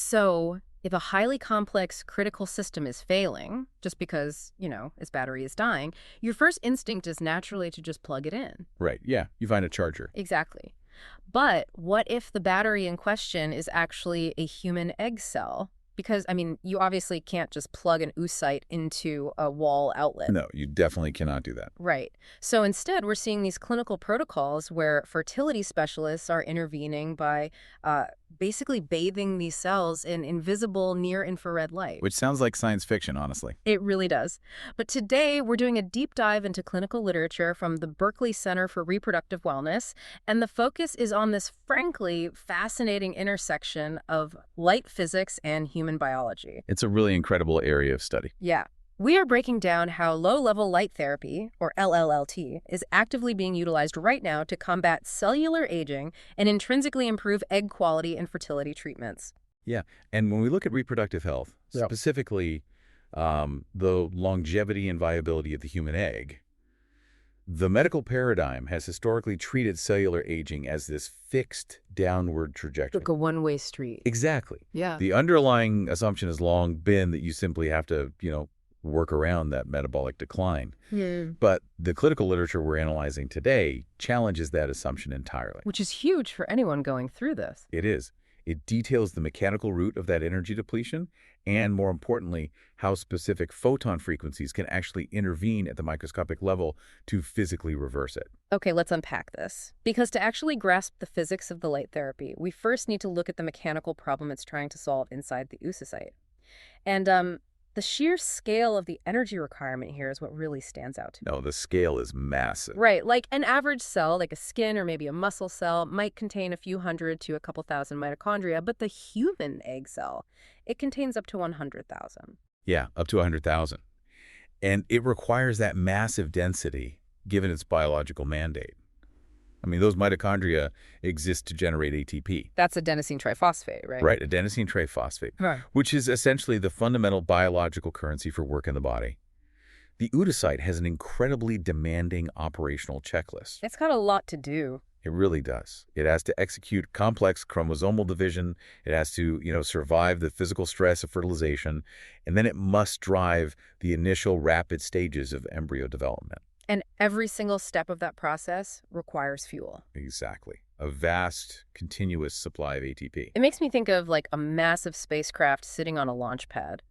So if a highly complex critical system is failing, just because, its battery is dying, your first instinct is naturally to just plug it in. Right, yeah, you find a charger. Exactly. But what if the battery in question is actually a human egg cell? Because, you obviously can't just plug an oocyte into a wall outlet. No, you definitely cannot do that. Right. So instead, we're seeing these clinical protocols where fertility specialists are intervening by basically bathing these cells in invisible near-infrared light. Which sounds like science fiction, honestly. It really does. But today, we're doing a deep dive into clinical literature from the Berkley Center for Reproductive Wellness, and the focus is on this frankly fascinating intersection of light physics and human biology. It's a really incredible area of study. Yeah. We are breaking down how low-level light therapy, or LLLT, is actively being utilized right now to combat cellular aging and intrinsically improve egg quality in fertility treatments. Yeah, and when we look at reproductive health, specifically the longevity and viability of the human egg, the medical paradigm has historically treated cellular aging as this fixed downward trajectory. Like a one-way street. Exactly. Yeah. The underlying assumption has long been that you simply have to, work around that metabolic decline. But the clinical literature we're analyzing today challenges that assumption entirely. Which is huge for anyone going through this. It is. It details the mechanical root of that energy depletion and, more importantly, how specific photon frequencies can actually intervene at the microscopic level to physically reverse it. Okay, let's unpack this. Because to actually grasp the physics of the light therapy, we first need to look at the mechanical problem it's trying to solve inside the oocyte. And the sheer scale of the energy requirement here is what really stands out to me. No, the scale is massive. Right, like an average cell, like a skin or maybe a muscle cell, might contain a few hundred to a couple thousand mitochondria, but the human egg cell, it contains up to 100,000. Yeah, up to 100,000. And it requires that massive density given its biological mandate. Those mitochondria exist to generate ATP. That's adenosine triphosphate, right? Right, adenosine triphosphate, Right. which is essentially the fundamental biological currency for work in the body. The oocyte has an incredibly demanding operational checklist. It's got a lot to do. It really does. It has to execute complex chromosomal division. It has to, survive the physical stress of fertilization. And then it must drive the initial rapid stages of embryo development. And every single step of that process requires fuel. Exactly. A vast, continuous supply of ATP. It makes me think of like a massive spacecraft sitting on a launch pad.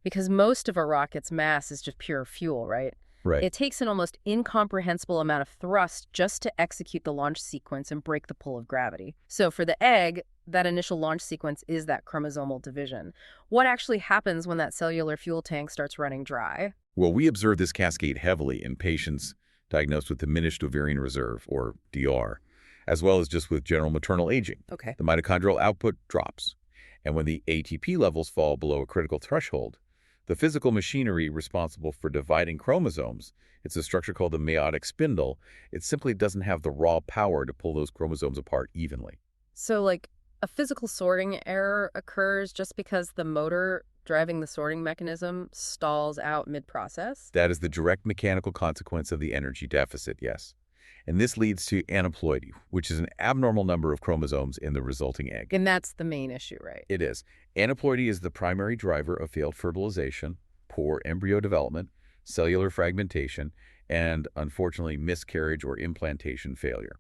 Because most of a rocket's mass is just pure fuel, right? Right. It takes an almost incomprehensible amount of thrust just to execute the launch sequence and break the pull of gravity. So for the egg, that initial launch sequence is that chromosomal division. What actually happens when that cellular fuel tank starts running dry? Well, we observe this cascade heavily in patients diagnosed with diminished ovarian reserve, or DR, as well as just with general maternal aging. Okay. The mitochondrial output drops. And when the ATP levels fall below a critical threshold, the physical machinery responsible for dividing chromosomes, it's a structure called the meiotic spindle, it simply doesn't have the raw power to pull those chromosomes apart evenly. So like a physical sorting error occurs just because the motor driving the sorting mechanism stalls out mid-process? That is the direct mechanical consequence of the energy deficit, yes. And this leads to aneuploidy, which is an abnormal number of chromosomes in the resulting egg. And that's the main issue, right? It is. Aneuploidy is the primary driver of failed fertilization, poor embryo development, cellular fragmentation, and, unfortunately, miscarriage or implantation failure.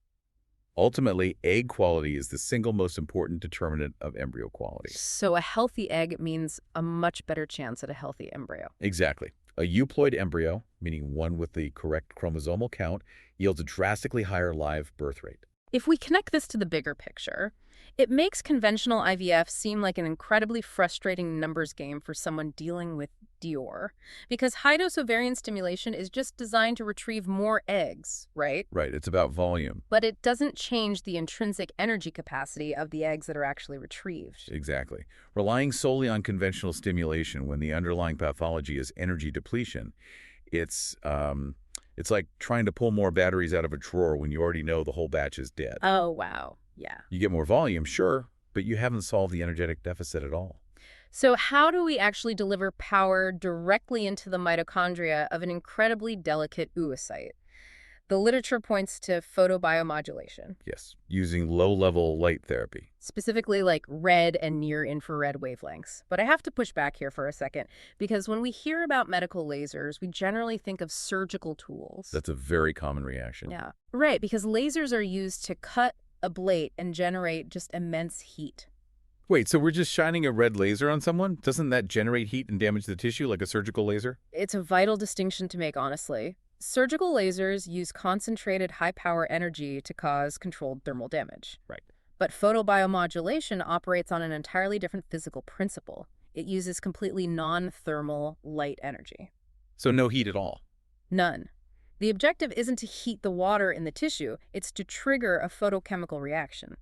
Ultimately, egg quality is the single most important determinant of embryo quality. So a healthy egg means a much better chance at a healthy embryo. Exactly. A euploid embryo, meaning one with the correct chromosomal count, yields a drastically higher live birth rate. If we connect this to the bigger picture, it makes conventional IVF seem like an incredibly frustrating numbers game for someone dealing with DR, because high-dose ovarian stimulation is just designed to retrieve more eggs, right? Right, it's about volume. But it doesn't change the intrinsic energy capacity of the eggs that are actually retrieved. Exactly. Relying solely on conventional stimulation when the underlying pathology is energy depletion, it's like trying to pull more batteries out of a drawer when you already know the whole batch is dead. Oh, wow. Yeah. You get more volume, sure, but you haven't solved the energetic deficit at all. So how do we actually deliver power directly into the mitochondria of an incredibly delicate oocyte? The literature points to photobiomodulation, Yes, using low-level light therapy. specifically like red and near-infrared wavelengths. But I have to push back here for a second, because when we hear about medical lasers, we generally think of surgical tools. That's a very common reaction. Yeah, right, because lasers are used to cut, ablate, and generate just immense heat. Wait, so we're just shining a red laser on someone? Doesn't that generate heat and damage the tissue like a surgical laser? It's a vital distinction to make, honestly. Surgical lasers use concentrated high-power energy to cause controlled thermal damage. Right. But photobiomodulation operates on an entirely different physical principle. It uses completely non-thermal light energy. So no heat at all? None. The objective isn't to heat the water in the tissue, it's to trigger a photochemical reaction.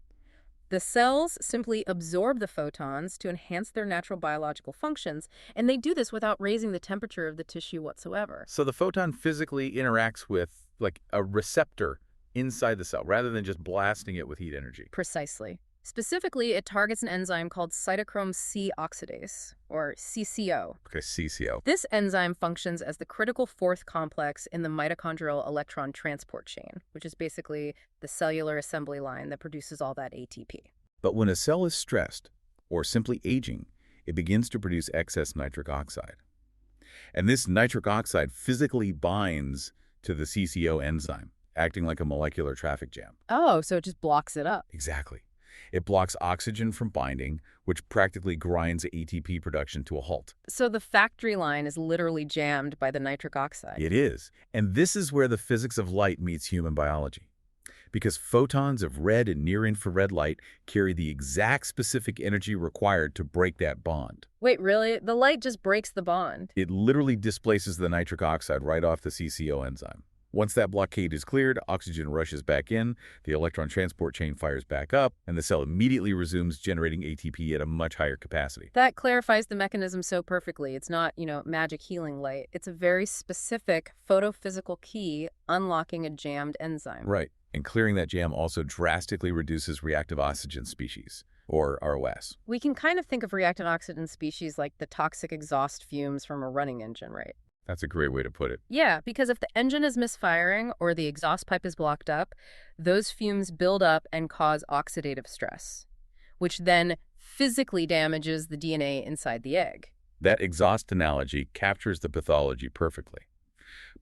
The cells simply absorb the photons to enhance their natural biological functions, and they do this without raising the temperature of the tissue whatsoever. So the photon physically interacts with, like, a receptor inside the cell, rather than just blasting it with heat energy. Precisely. Specifically, it targets an enzyme called cytochrome C oxidase, or CCO. Okay, CCO. This enzyme functions as the critical fourth complex in the mitochondrial electron transport chain, which is basically the cellular assembly line that produces all that ATP. But when a cell is stressed, or simply aging, it begins to produce excess nitric oxide. And this nitric oxide physically binds to the CCO enzyme, acting like a molecular traffic jam. Oh, so it just blocks it up. Exactly. It blocks oxygen from binding, which practically grinds ATP production to a halt. So the factory line is literally jammed by the nitric oxide. It is. And this is where the physics of light meets human biology. Because photons of red and near-infrared light carry the exact specific energy required to break that bond. Wait, really? The light just breaks the bond? It literally displaces the nitric oxide right off the CCO enzyme. Once that blockade is cleared, oxygen rushes back in, the electron transport chain fires back up, and the cell immediately resumes generating ATP at a much higher capacity. That clarifies the mechanism so perfectly. It's not, magic healing light. It's a very specific photophysical key unlocking a jammed enzyme. Right. And clearing that jam also drastically reduces reactive oxygen species, or ROS. We can kind of think of reactive oxygen species like the toxic exhaust fumes from a running engine, right? That's a great way to put it. Yeah, because if the engine is misfiring or the exhaust pipe is blocked up, those fumes build up and cause oxidative stress, which then physically damages the DNA inside the egg. That exhaust analogy captures the pathology perfectly.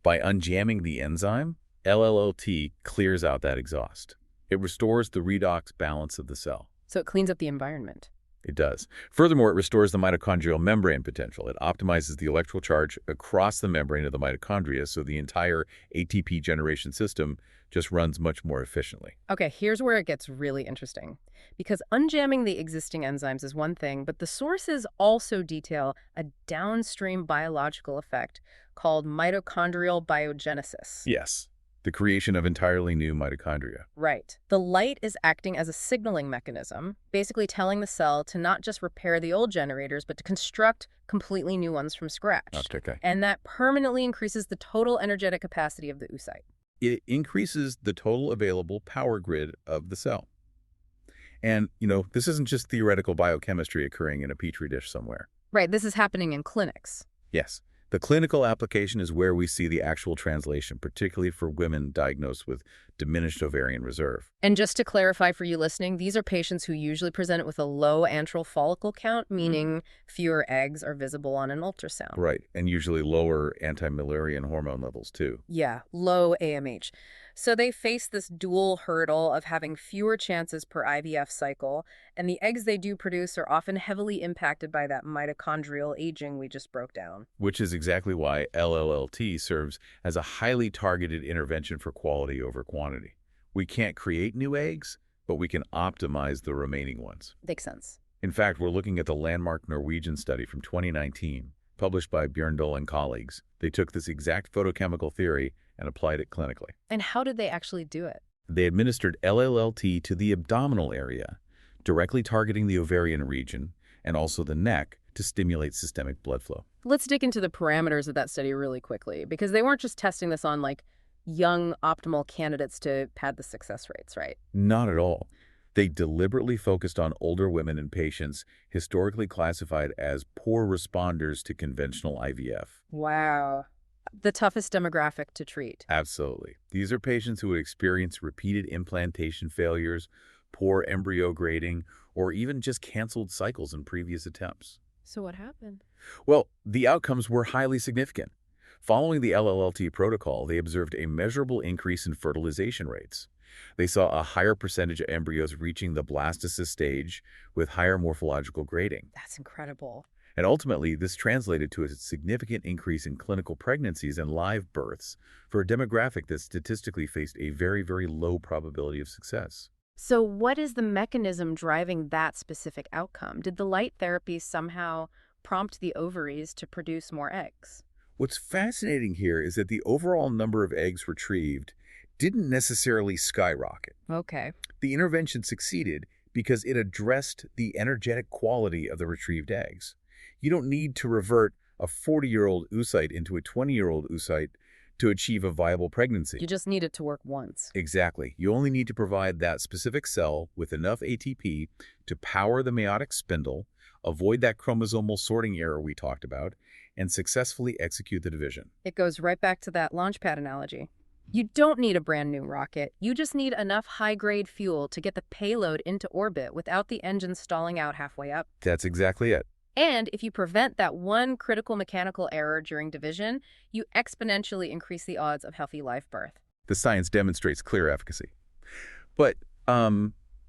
By unjamming the enzyme, LLLT clears out that exhaust. It restores the redox balance of the cell. So it cleans up the environment. It does. Furthermore, it restores the mitochondrial membrane potential. It optimizes the electrical charge across the membrane of the mitochondria, so the entire ATP generation system just runs much more efficiently. Okay, here's where it gets really interesting. Because unjamming the existing enzymes is one thing, but the sources also detail a downstream biological effect called mitochondrial biogenesis. Yes. The creation of entirely new mitochondria. Right. The light is acting as a signaling mechanism, basically telling the cell to not just repair the old generators, but to construct completely new ones from scratch. Okay. And that permanently increases the total energetic capacity of the oocyte. It increases the total available power grid of the cell. And, this isn't just theoretical biochemistry occurring in a petri dish somewhere. Right, this is happening in clinics. Yes. The clinical application is where we see the actual translation, particularly for women diagnosed with diminished ovarian reserve. And just to clarify for you listening, these are patients who usually present with a low antral follicle count, meaning fewer eggs are visible on an ultrasound. Right, and usually lower anti-Müllerian hormone levels too. Yeah, low AMH. So they face this dual hurdle of having fewer chances per IVF cycle, and the eggs they do produce are often heavily impacted by that mitochondrial aging we just broke down. Which is exactly why LLLT serves as a highly targeted intervention for quality over quantity. We can't create new eggs, but we can optimize the remaining ones. Makes sense. In fact, we're looking at the landmark Norwegian study from 2019, published by Bjørndal and colleagues. They took this exact photochemical theory and applied it clinically. And how did they actually do it? They administered LLLT to the abdominal area, directly targeting the ovarian region and also the neck to stimulate systemic blood flow. Let's dig into the parameters of that study really quickly, because they weren't just testing this on young optimal candidates to pad the success rates, right? Not at all. They deliberately focused on older women and patients historically classified as poor responders to conventional IVF. Wow. The toughest demographic to treat. Absolutely. These are patients who would experience repeated implantation failures, poor embryo grading, or even just canceled cycles in previous attempts. So what happened? Well, the outcomes were highly significant. Following the LLLT protocol, they observed a measurable increase in fertilization rates. They saw a higher percentage of embryos reaching the blastocyst stage with higher morphological grading. That's incredible. And ultimately, this translated to a significant increase in clinical pregnancies and live births for a demographic that statistically faced a very, very low probability of success. So what is the mechanism driving that specific outcome? Did the light therapy somehow prompt the ovaries to produce more eggs? What's fascinating here is that the overall number of eggs retrieved didn't necessarily skyrocket. Okay. The intervention succeeded because it addressed the energetic quality of the retrieved eggs. You don't need to revert a 40-year-old oocyte into a 20-year-old oocyte to achieve a viable pregnancy. You just need it to work once. Exactly. You only need to provide that specific cell with enough ATP to power the meiotic spindle, avoid that chromosomal sorting error we talked about, and successfully execute the division. It goes right back to that launch pad analogy. You don't need a brand new rocket. You just need enough high-grade fuel to get the payload into orbit without the engine stalling out halfway up. That's exactly it. And if you prevent that one critical mechanical error during division, you exponentially increase the odds of healthy live birth. The science demonstrates clear efficacy. But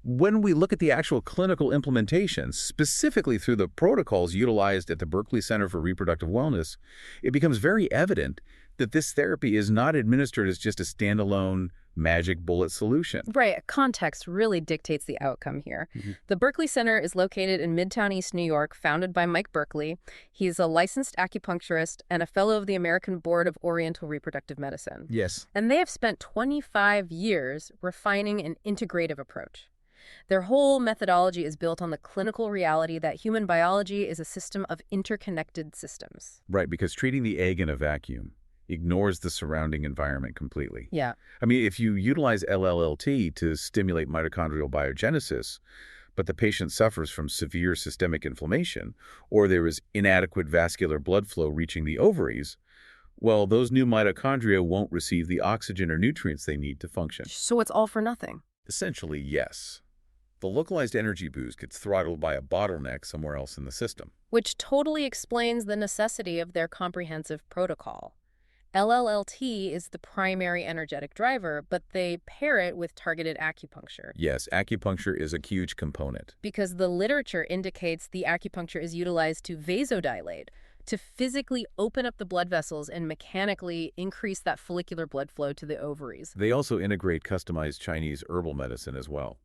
when we look at the actual clinical implementations, specifically through the protocols utilized at the Berkley Center for Reproductive Wellness, it becomes very evident that this therapy is not administered as just a standalone magic bullet solution. Right. Context really dictates the outcome here. The Berkley Center is located in Midtown East New York, founded by Mike Berkley. He's a licensed acupuncturist and a fellow of the American Board of Oriental Reproductive Medicine. Yes. And they have spent 25 years refining an integrative approach. Their whole methodology is built on the clinical reality that human biology is a system of interconnected systems. Right, because treating the egg in a vacuum ignores the surrounding environment completely. Yeah. I mean, if you utilize LLLT to stimulate mitochondrial biogenesis, but the patient suffers from severe systemic inflammation, or there is inadequate vascular blood flow reaching the ovaries, well, those new mitochondria won't receive the oxygen or nutrients they need to function. So it's all for nothing. Essentially, yes. The localized energy boost gets throttled by a bottleneck somewhere else in the system. Which totally explains the necessity of their comprehensive protocol. LLLT is the primary energetic driver, but they pair it with targeted acupuncture. Yes, acupuncture is a huge component. Because the literature indicates the acupuncture is utilized to vasodilate, to physically open up the blood vessels and mechanically increase that follicular blood flow to the ovaries. They also integrate customized Chinese herbal medicine as well.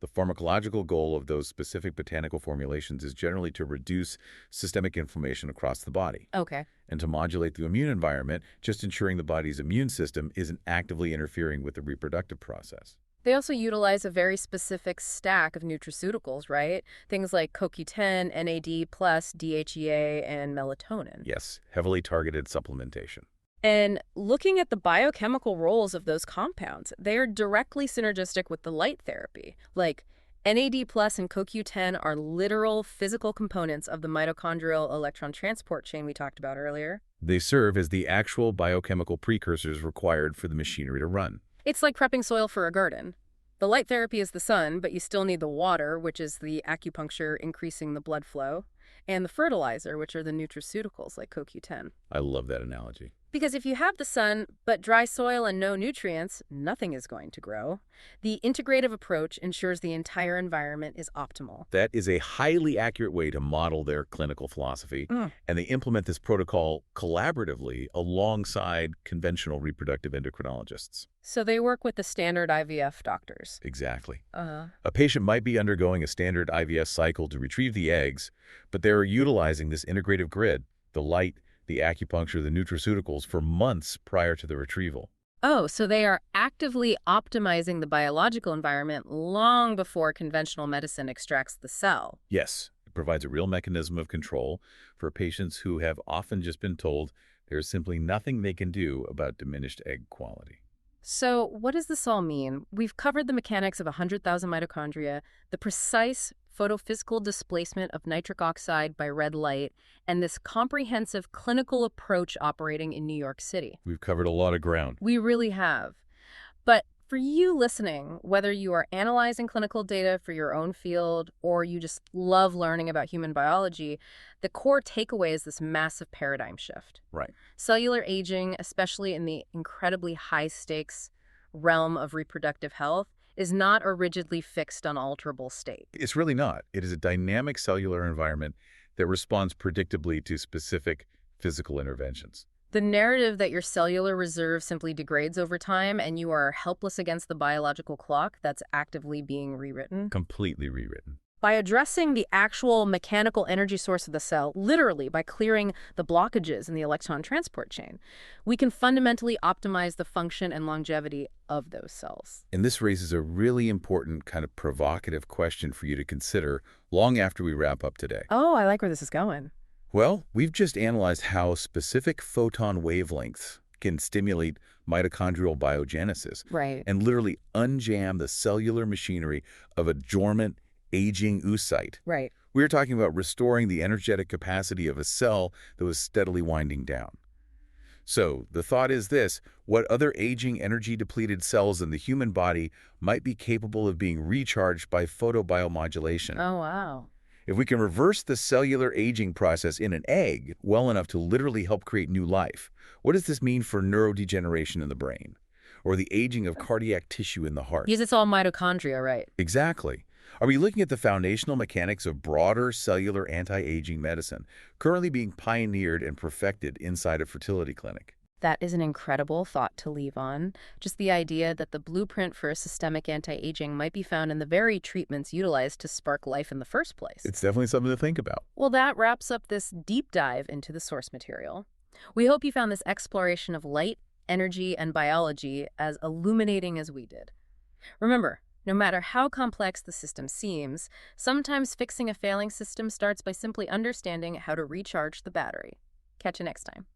The pharmacological goal of those specific botanical formulations is generally to reduce systemic inflammation across the body. Okay. And to modulate the immune environment, just ensuring the body's immune system isn't actively interfering with the reproductive process. They also utilize a very specific stack of nutraceuticals, right? Things like CoQ10, NAD+, DHEA, and melatonin. Yes, heavily targeted supplementation. And looking at the biochemical roles of those compounds, they are directly synergistic with the light therapy. Like, NAD+ and CoQ10 are literal physical components of the mitochondrial electron transport chain we talked about earlier. They serve as the actual biochemical precursors required for the machinery to run. It's like prepping soil for a garden. The light therapy is the sun, but you still need the water, which is the acupuncture increasing the blood flow, and the fertilizer, which are the nutraceuticals like CoQ10. I love that analogy. Because if you have the sun, but dry soil and no nutrients, nothing is going to grow. The integrative approach ensures the entire environment is optimal. That is a highly accurate way to model their clinical philosophy, and they implement this protocol collaboratively alongside conventional reproductive endocrinologists. So they work with the standard IVF doctors. Exactly. A patient might be undergoing a standard IVF cycle to retrieve the eggs, but they're utilizing this integrative grid, the light, the acupuncture, the nutraceuticals, for months prior to the retrieval. Oh, so they are actively optimizing the biological environment long before conventional medicine extracts the cell. Yes, it provides a real mechanism of control for patients who have often just been told there's simply nothing they can do about diminished egg quality. So what does this all mean? We've covered the mechanics of 100,000 mitochondria, the precise photophysical displacement of nitric oxide by red light, and this comprehensive clinical approach operating in New York City. We've covered a lot of ground. We really have. But for you listening, whether you are analyzing clinical data for your own field or you just love learning about human biology, the core takeaway is this massive paradigm shift. Right. Cellular aging, especially in the incredibly high-stakes realm of reproductive health, is not a rigidly fixed, unalterable state. It's really not. It is a dynamic cellular environment that responds predictably to specific physical interventions. The narrative that your cellular reserve simply degrades over time and you are helpless against the biological clock that's actively being rewritten. Completely rewritten. By addressing the actual mechanical energy source of the cell, literally by clearing the blockages in the electron transport chain, we can fundamentally optimize the function and longevity of those cells. And this raises a really important kind of provocative question for you to consider long after we wrap up today. Oh, I like where this is going. Well, we've just analyzed how specific photon wavelengths can stimulate mitochondrial biogenesis Right. and literally unjam the cellular machinery of a dormant, aging oocyte. Right. We are talking about restoring the energetic capacity of a cell that was steadily winding down. So the thought is this: what other aging, energy-depleted cells in the human body might be capable of being recharged by photobiomodulation? Oh, wow. If we can reverse the cellular aging process in an egg well enough to literally help create new life, what does this mean for neurodegeneration in the brain or the aging of cardiac tissue in the heart? Because it's all mitochondria, right? Exactly. Are we looking at the foundational mechanics of broader cellular anti-aging medicine currently being pioneered and perfected inside a fertility clinic? That is an incredible thought to leave on. Just the idea that the blueprint for a systemic anti-aging might be found in the very treatments utilized to spark life in the first place. It's definitely something to think about. Well, that wraps up this deep dive into the source material. We hope you found this exploration of light, energy, and biology as illuminating as we did. Remember, no matter how complex the system seems, sometimes fixing a failing system starts by simply understanding how to recharge the battery. Catch you next time.